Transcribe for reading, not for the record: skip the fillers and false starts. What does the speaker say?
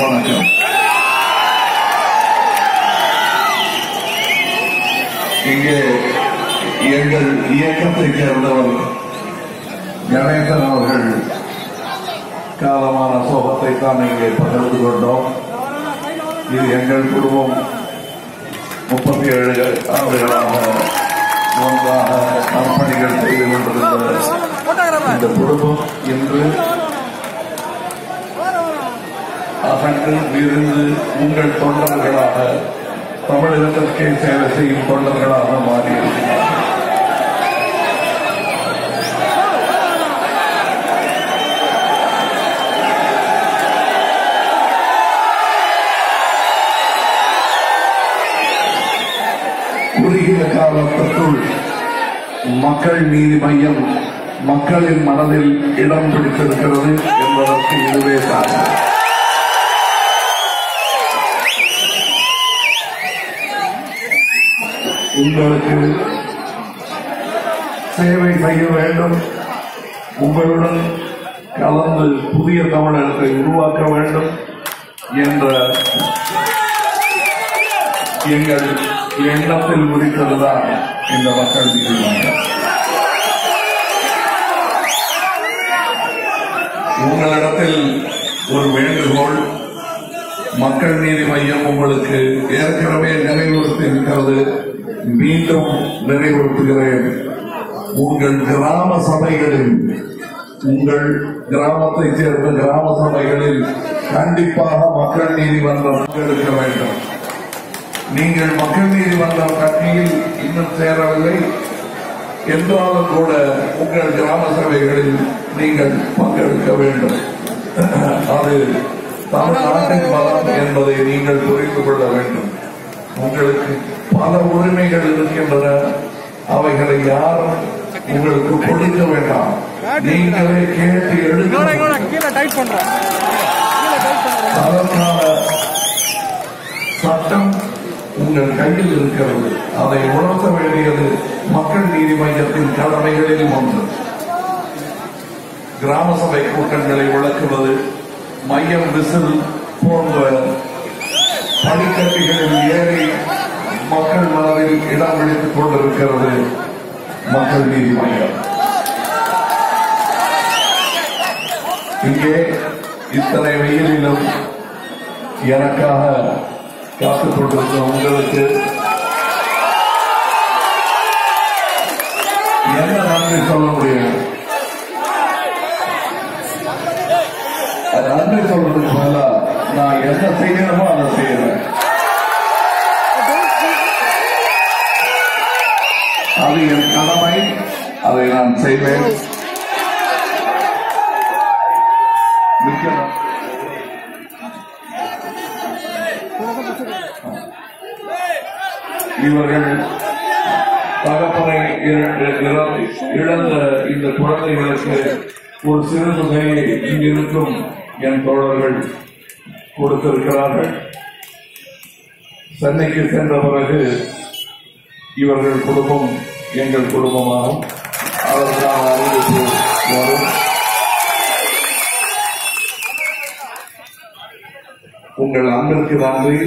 வணக்கம். இங்கே எங்கள் இயக்கத்தைச் சேர்ந்தவர் கணேசன் அவர்கள் காலமான சோகத்தை தான் இங்கே பகிர்ந்து கொண்டோம். இது எங்கள் குடும்பம் 37 ஆண்டுகளாக ஒன்றாக நற்பணிகள் செய்து கொண்டிருந்த இந்த குடும்பம் இன்று அகன்று விருந்து உங்கள் தொண்டர்களாக தமிழகத்திற்கே சேவை செய்யும் தொண்டர்களாக மாறியிருக்கிறார். குறுகிய காலத்திற்குள் மக்கள் நீதி மையம் மக்களின் மனதில் இடம் பிடித்திருக்கிறது என்பதற்கு இதுவே சாதனை. உங்களுக்கு சேவை செய்ய வேண்டும், உங்களுடன் கலந்து புதிய தமிழகத்தை உருவாக்க வேண்டும் என்ற எங்கள் எண்ணத்தில் உதித்ததுதான் இந்த மக்கள் நீதி மையம். உங்களிடத்தில் ஒரு வேண்டுகோள், மக்கள் நீதி மையம் உங்களுக்கு ஏற்கனவே நினைவுறுத்தி இருக்கிறது, மீண்டும் நினைவுறுத்துகிறேன். உங்கள் கிராம சபைகளில், உங்கள் கிராமத்தைச் சேர்ந்த கிராம சபைகளில் கண்டிப்பாக மக்கள் நீதிமன்றம் எடுக்க வேண்டும். நீங்கள் மக்கள் நீதிமன்றம் கட்சியில் இன்னும் சேரவில்லை என்றாலும் கூட உங்கள் கிராம சபைகளில் நீங்கள் பங்கெடுக்க வேண்டும். அது தமிழ்நாட்டின் பலம் என்பதை நீங்கள் புரிந்து கொள்ள வேண்டும். உங்களுக்கு பல உரிமைகள் இருக்கின்றன, அவைகளை யாரும் உங்களுக்கு கொடுக்க வேண்டாம், நீங்களே கேட்டு எடுக்க. அதற்கான சட்டம் உங்கள் கையில் இருக்கிறது, அதை உணர்த்த வேண்டியது மக்கள் நீதி மையத்தின் கடமைகளில் ஒன்று. கிராம சபை கூட்டங்களை விளக்குவது, மையம் விசில் போன்ற படிக்கட்டுகளில் ஏறி மக்கள் மனதில் இடம் பிடித்துக் கொண்டிருக்கிறது மக்கள் நீதி மையம். இங்கே இத்தனை வெயிலிலும் எனக்காக காத்துக் கொண்டிருக்கிற உங்களுக்கு என்ன நன்றி சொல்ல முடியும்? நன்றி சொல்றதுக்கு பதிலா நான் என்ன செய்யணுமோ அதை செய்யறேன். அது என் கடமை, அதை நான் செய்வேன். இவர்கள் தகப்பனை இழந்த இந்த குழந்தைகளுக்கு ஒரு சிறு தொகையை இங்கிருக்கும் என் தோழர்கள் கொடுத்திருக்கிறார்கள். சென்னைக்கு சென்ற பிறகு இவர்கள் குடும்பம் எங்கள் குடும்பமாகும். அதற்கான அறிவிப்பு வரும். உங்கள் அன்பிற்கு நன்றி.